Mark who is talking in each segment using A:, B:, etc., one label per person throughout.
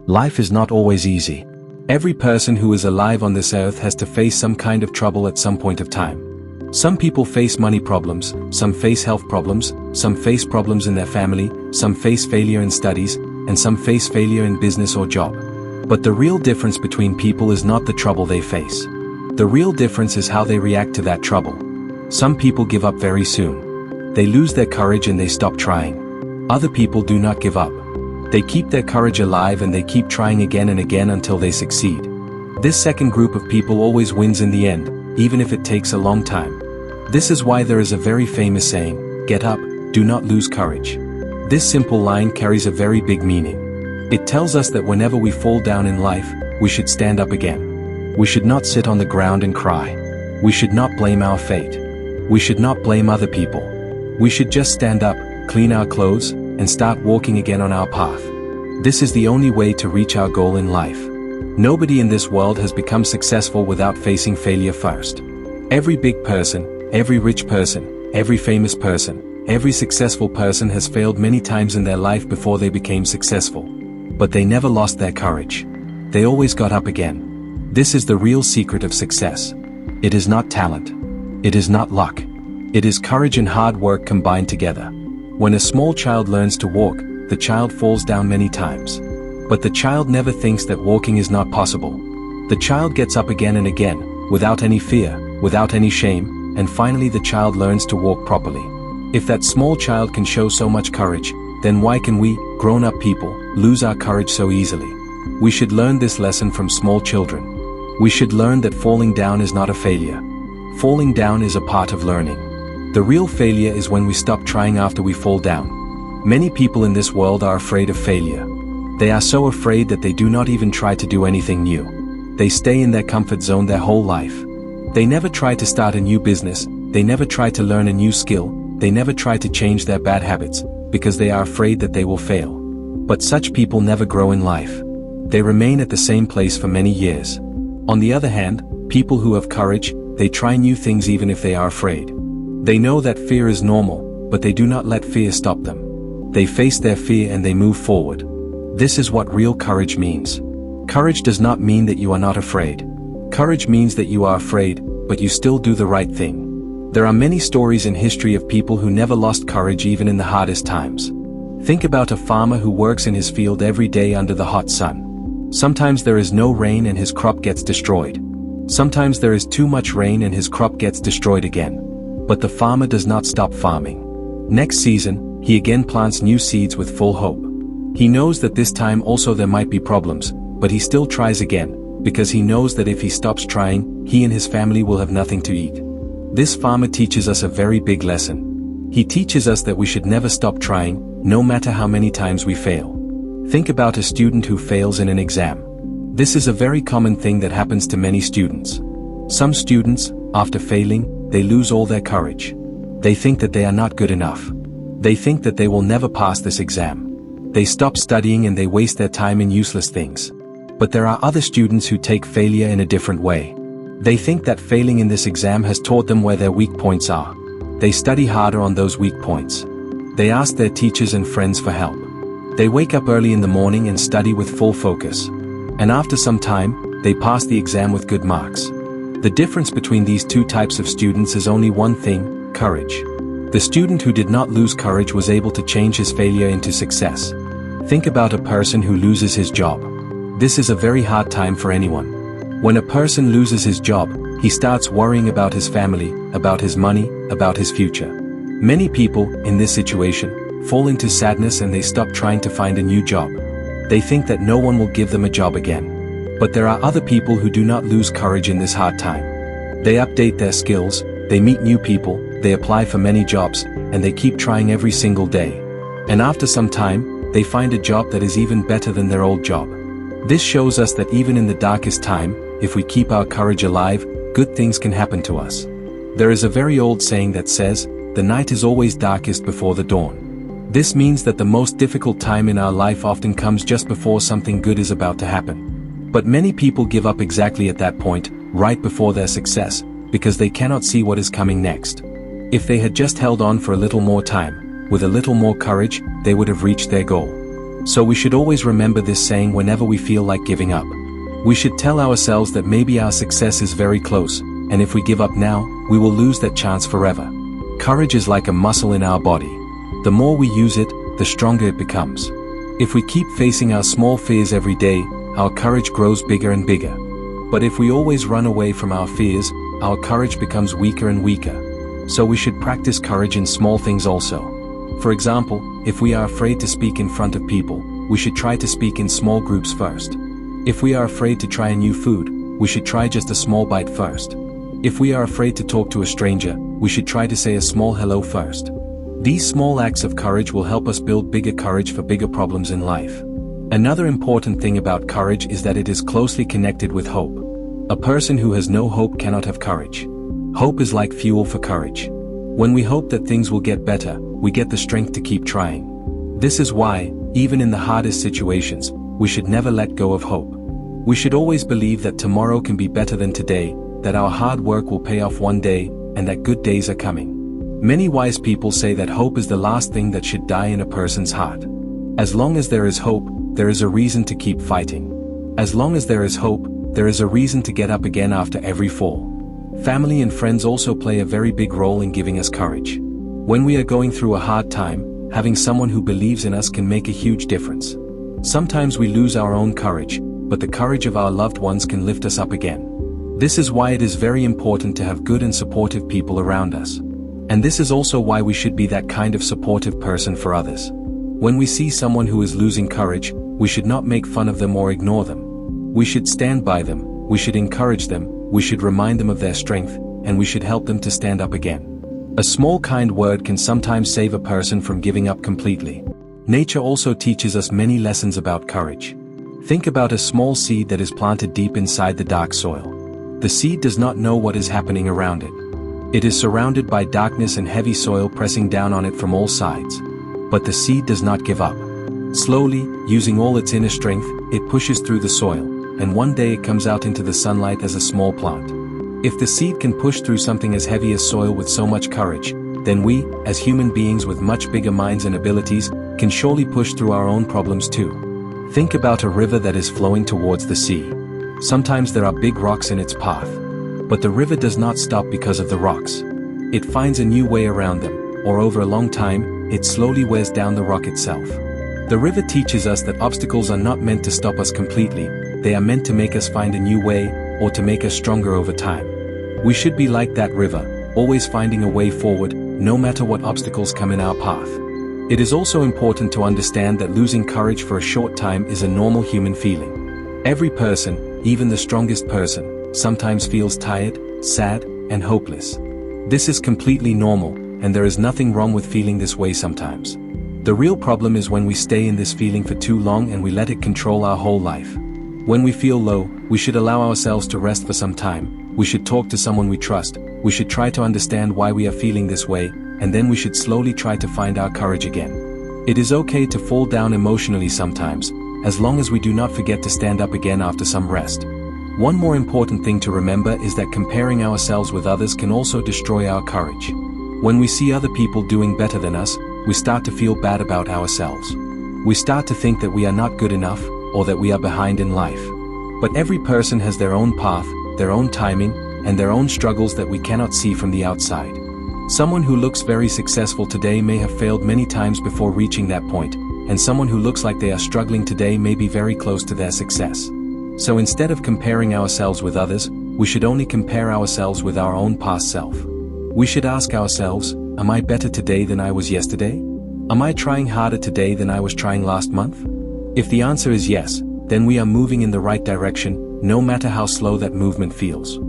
A: Life is not always easy. Every person who is alive on this earth has to face some kind of trouble at some point of time. Some people face money problems, some face health problems, some face problems in their family, some face failure in studies, and some face failure in business or job. But the real difference between people is not the trouble they face. The real difference is how they react to that trouble. Some people give up very soon. They lose their courage and they stop trying. Other people do not give up. They keep their courage alive and they keep trying again and again until they succeed. This second group of people always wins in the end, even if it takes a long time. This is why there is a very famous saying, "Get up, do not lose courage." This simple line carries a very big meaning. It tells us that whenever we fall down in life, we should stand up again. We should not sit on the ground and cry. We should not blame our fate. We should not blame other people. We should just stand up, clean our clothes, and start walking again on our path. This is the only way to reach our goal in life. Nobody in this world has become successful without facing failure first. Every big person, every rich person, every famous person, every successful person has failed many times in their life before they became successful. But they never lost their courage. They always got up again. This is the real secret of success. It is not talent. It is not luck. It is courage and hard work combined together. When a small child learns to walk, the child falls down many times. But the child never thinks that walking is not possible. The child gets up again and again, without any fear, without any shame, and finally the child learns to walk properly. If that small child can show so much courage, then why can we, grown-up people, lose our courage so easily? We should learn this lesson from small children. We should learn that falling down is not a failure. Falling down is a part of learning. The real failure is when we stop trying after we fall down. Many people in this world are afraid of failure. They are so afraid that they do not even try to do anything new. They stay in their comfort zone their whole life. They never try to start a new business, they never try to learn a new skill, they never try to change their bad habits, because they are afraid that they will fail. But such people never grow in life. They remain at the same place for many years. On the other hand, people who have courage, they try new things even if they are afraid. They know that fear is normal, but they do not let fear stop them. They face their fear and they move forward. This is what real courage means. Courage does not mean that you are not afraid. Courage means that you are afraid, but you still do the right thing. There are many stories in history of people who never lost courage even in the hardest times. Think about a farmer who works in his field every day under the hot sun. Sometimes there is no rain and his crop gets destroyed. Sometimes there is too much rain and his crop gets destroyed again. But the farmer does not stop farming. Next season, he again plants new seeds with full hope. He knows that this time also there might be problems, but he still tries again, because he knows that if he stops trying, he and his family will have nothing to eat. This farmer teaches us a very big lesson. He teaches us that we should never stop trying, no matter how many times we fail. Think about a student who fails in an exam. This is a very common thing that happens to many students. Some students, after failing, they lose all their courage. They think that they are not good enough. They think that they will never pass this exam. They stop studying and they waste their time in useless things. But there are other students who take failure in a different way. They think that failing in this exam has taught them where their weak points are. They study harder on those weak points. They ask their teachers and friends for help. They wake up early in the morning and study with full focus. And after some time, they pass the exam with good marks. The difference between these two types of students is only one thing: courage. The student who did not lose courage was able to change his failure into success. Think about a person who loses his job. This is a very hard time for anyone. When a person loses his job, he starts worrying about his family, about his money, about his future. Many people, in this situation, fall into sadness and they stop trying to find a new job. They think that no one will give them a job again. But there are other people who do not lose courage in this hard time. They update their skills, they meet new people, they apply for many jobs, and they keep trying every single day. And after some time, they find a job that is even better than their old job. This shows us that even in the darkest time, if we keep our courage alive, good things can happen to us. There is a very old saying that says, "The night is always darkest before the dawn." This means that the most difficult time in our life often comes just before something good is about to happen. But many people give up exactly at that point, right before their success, because they cannot see what is coming next. If they had just held on for a little more time, with a little more courage, they would have reached their goal. So we should always remember this saying whenever we feel like giving up. We should tell ourselves that maybe our success is very close, and if we give up now, we will lose that chance forever. Courage is like a muscle in our body. The more we use it, the stronger it becomes. If we keep facing our small fears every day, our courage grows bigger and bigger. But if we always run away from our fears, our courage becomes weaker and weaker. So we should practice courage in small things also. For example, if we are afraid to speak in front of people, we should try to speak in small groups first. If we are afraid to try a new food, we should try just a small bite first. If we are afraid to talk to a stranger, we should try to say a small hello first. These small acts of courage will help us build bigger courage for bigger problems in life. Another important thing about courage is that it is closely connected with hope. A person who has no hope cannot have courage. Hope is like fuel for courage. When we hope that things will get better, we get the strength to keep trying. This is why, even in the hardest situations, we should never let go of hope. We should always believe that tomorrow can be better than today, that our hard work will pay off one day, and that good days are coming. Many wise people say that hope is the last thing that should die in a person's heart. As long as there is hope, there is a reason to keep fighting. As long as there is hope, there is a reason to get up again after every fall. Family and friends also play a very big role in giving us courage. When we are going through a hard time, having someone who believes in us can make a huge difference. Sometimes we lose our own courage, but the courage of our loved ones can lift us up again. This is why it is very important to have good and supportive people around us. And this is also why we should be that kind of supportive person for others. When we see someone who is losing courage, we should not make fun of them or ignore them. We should stand by them, we should encourage them, we should remind them of their strength, and we should help them to stand up again. A small kind word can sometimes save a person from giving up completely. Nature also teaches us many lessons about courage. Think about a small seed that is planted deep inside the dark soil. The seed does not know what is happening around it. It is surrounded by darkness and heavy soil pressing down on it from all sides. But the seed does not give up. Slowly, using all its inner strength, it pushes through the soil, and one day it comes out into the sunlight as a small plant. If the seed can push through something as heavy as soil with so much courage, then we, as human beings with much bigger minds and abilities, can surely push through our own problems too. Think about a river that is flowing towards the sea. Sometimes there are big rocks in its path. But the river does not stop because of the rocks. It finds a new way around them, or over a long time, it slowly wears down the rock itself. The river teaches us that obstacles are not meant to stop us completely, they are meant to make us find a new way, or to make us stronger over time. We should be like that river, always finding a way forward, no matter what obstacles come in our path. It is also important to understand that losing courage for a short time is a normal human feeling. Every person, even the strongest person, sometimes feels tired, sad, and hopeless. This is completely normal, and there is nothing wrong with feeling this way sometimes. The real problem is when we stay in this feeling for too long and we let it control our whole life. When we feel low, we should allow ourselves to rest for some time, we should talk to someone we trust, we should try to understand why we are feeling this way, and then we should slowly try to find our courage again. It is okay to fall down emotionally sometimes, as long as we do not forget to stand up again after some rest. One more important thing to remember is that comparing ourselves with others can also destroy our courage. When we see other people doing better than us, we start to feel bad about ourselves. We start to think that we are not good enough, or that we are behind in life. But every person has their own path, their own timing, and their own struggles that we cannot see from the outside. Someone who looks very successful today may have failed many times before reaching that point, and someone who looks like they are struggling today may be very close to their success. So instead of comparing ourselves with others, we should only compare ourselves with our own past self. We should ask ourselves, am I better today than I was yesterday? Am I trying harder today than I was trying last month? If the answer is yes, then we are moving in the right direction, no matter how slow that movement feels.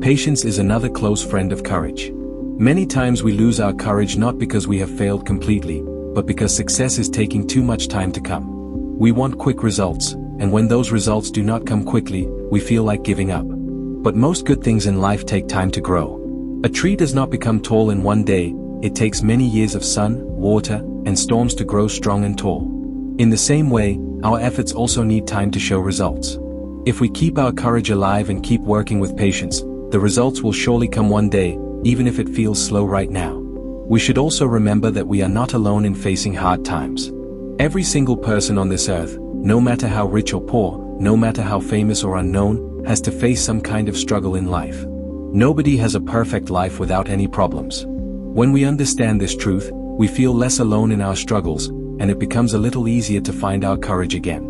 A: Patience is another close friend of courage. Many times we lose our courage not because we have failed completely, but because success is taking too much time to come. We want quick results, and when those results do not come quickly, we feel like giving up. But most good things in life take time to grow. A tree does not become tall in one day, it takes many years of sun, water, and storms to grow strong and tall. In the same way, our efforts also need time to show results. If we keep our courage alive and keep working with patience, the results will surely come one day, even if it feels slow right now. We should also remember that we are not alone in facing hard times. Every single person on this earth, no matter how rich or poor, no matter how famous or unknown, has to face some kind of struggle in life. Nobody has a perfect life without any problems. When we understand this truth, we feel less alone in our struggles, and it becomes a little easier to find our courage again.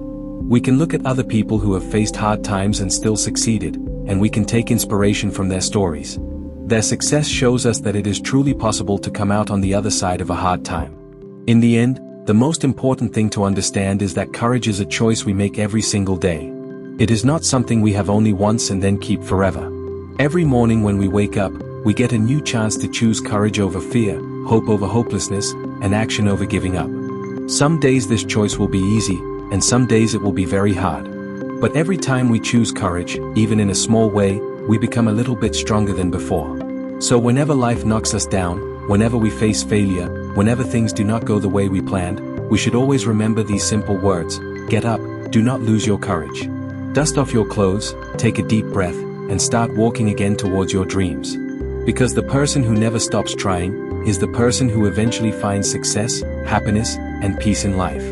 A: We can look at other people who have faced hard times and still succeeded, and we can take inspiration from their stories. Their success shows us that it is truly possible to come out on the other side of a hard time. In the end, the most important thing to understand is that courage is a choice we make every single day. It is not something we have only once and then keep forever. Every morning when we wake up, we get a new chance to choose courage over fear, hope over hopelessness, and action over giving up. Some days this choice will be easy, and some days it will be very hard. But every time we choose courage, even in a small way, we become a little bit stronger than before. So whenever life knocks us down, whenever we face failure, whenever things do not go the way we planned, we should always remember these simple words: get up, do not lose your courage. Dust off your clothes, take a deep breath, and start walking again towards your dreams. Because the person who never stops trying is the person who eventually finds success, happiness, and peace in life.